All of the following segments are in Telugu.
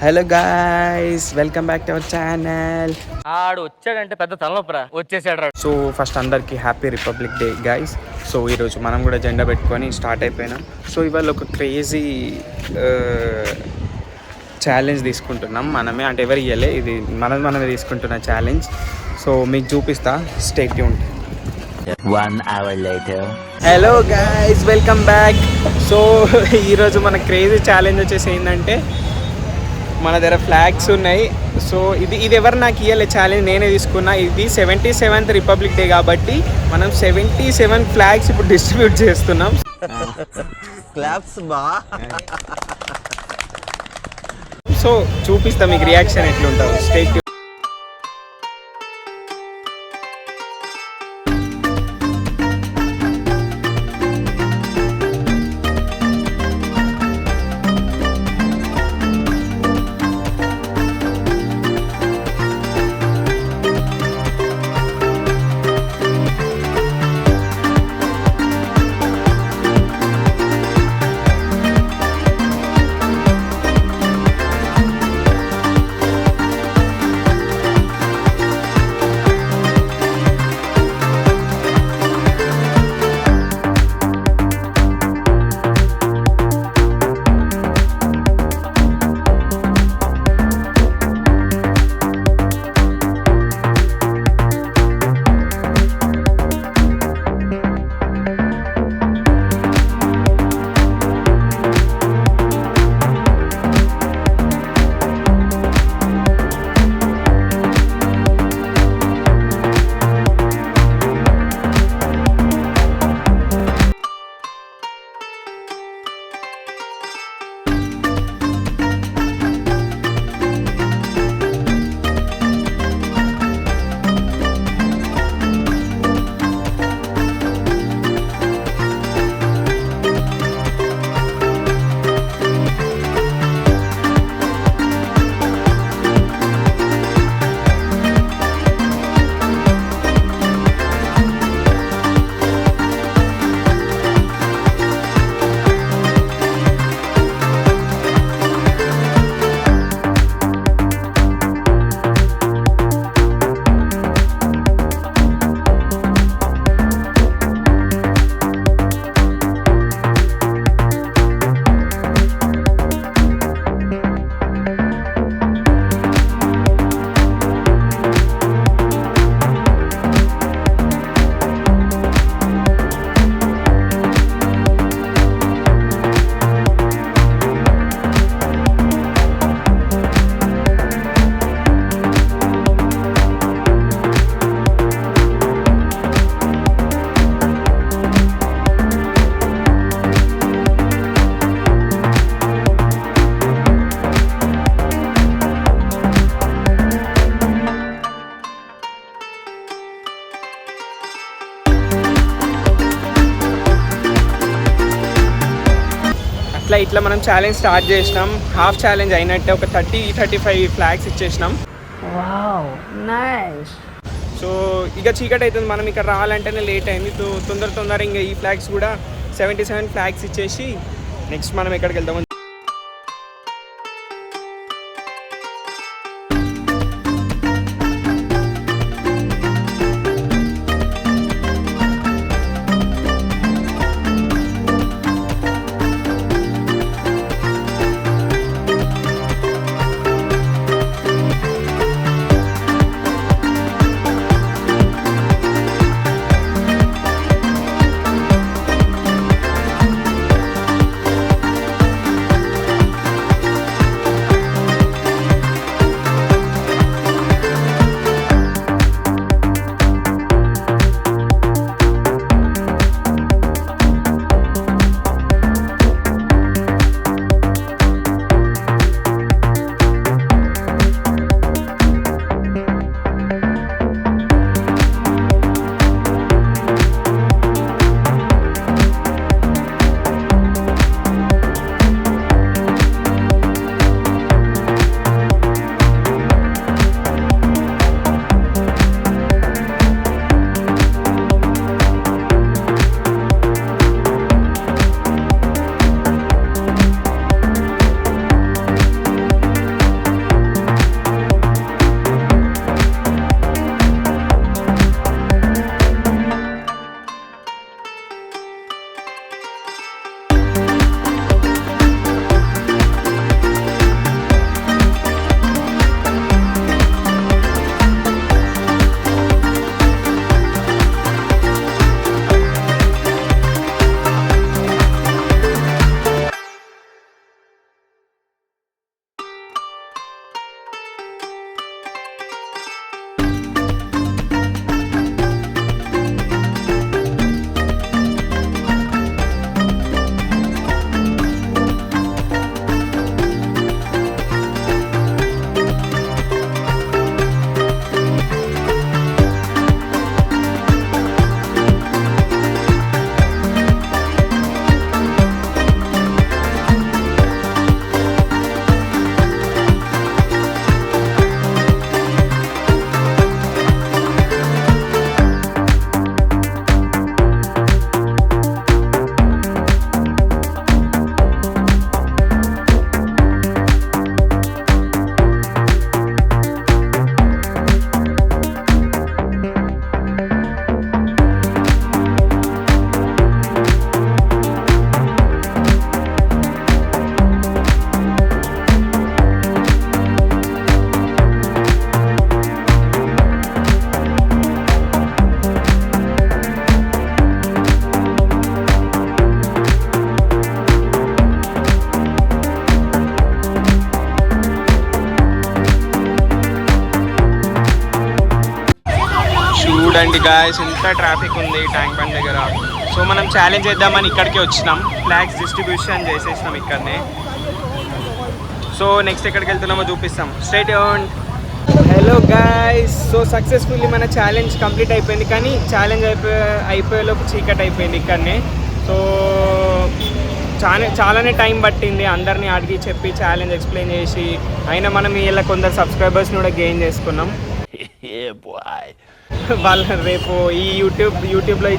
Hello guys, welcome back to our channel. ఆడు వచ్చాడంటే పెద్ద తలనొప్పరా వచ్చేసాడు. సో ఫస్ట్ అందరికీ happy republic day guys. So ఈరోజు మనం కూడా జెండా పెట్టుకొని స్టార్ట్ అయిపోయినాం. సో ఇవాళ ఒక క్రేజీ ఛాలెంజ్ తీసుకుంటున్నాం మనమే, అంటే ఎవరు ఇవ్వలే, ఇది మనమే తీసుకుంటున్న ఛాలెంజ్. సో మీకు చూపిస్తా, stay tuned. 1 hour later. Hello guys, welcome back. So ఈరోజు మన క్రేజీ ఛాలెంజ్ వచ్చేసి ఏంటంటే, మన దగ్గర ఫ్లాగ్స్ ఉన్నాయి. సో ఇది ఎవరు నాకు ఇవ్వలే ఛాలెంజ్, నేనే తీసుకున్నా. ఇది 77th రిపబ్లిక్ డే కాబట్టి మనం 77 ఫ్లాగ్స్ ఇప్పుడు డిస్ట్రిబ్యూట్ చేస్తున్నాం. క్లాప్స్ బా. సో చూపిస్తా మీకు రియాక్షన్ ఎట్లుంటుందో. Stay tune. ఇట్లా మనం ఛాలెంజ్ స్టార్ట్ చేసినాం. హాఫ్ ఛాలెంజ్ అయినట్టే, ఒక 35 ఫ్లాగ్స్ ఇచ్చేసినాం. Wow, nice. సో ఇక చీకటి అవుతుంది, మనం ఇక్కడ రావాలంటేనే లేట్ అయింది. తొందర ఇంకా ఈ ఫ్లాగ్స్ కూడా 77 ఫ్లాగ్స్ ఇచ్చేసి నెక్స్ట్ మనం ఎక్కడికి వెళ్దాం. చూడండి గాయస్ ఎంత ట్రాఫిక్ ఉంది ట్యాంక్ బండ్ దగ్గర. సో మనం ఛాలెంజ్ చేద్దామని ఇక్కడికే వచ్చినాం. ఫ్లాగ్స్ డిస్ట్రిబ్యూషన్ చేసేసినాం ఇక్కడనే. సో నెక్స్ట్ ఎక్కడికి వెళ్తున్నామో చూపిస్తాం. Straight on. Hello guys, so successfully మన ఛాలెంజ్ కంప్లీట్ అయిపోయింది. కానీ ఛాలెంజ్ అయిపోయేలోపు చీకటి అయిపోయింది ఇక్కడనే. సో చాలానే టైం పట్టింది అందరినీ అడిగి చెప్పి ఛాలెంజ్ ఎక్స్ప్లెయిన్ చేసి. అయినా మనం ఇలా కొందరు సబ్స్క్రైబర్స్ని కూడా గెయిన్ చేసుకున్నాం. వాళ్ళ రేపు ఈ యూట్యూబ్లో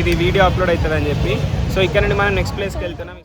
ఇది వీడియో అప్లోడ్ అవుతుందని చెప్పి. సో ఇక్కడ నుండి మనం నెక్స్ట్ ప్లేస్కి వెళ్తున్నాం.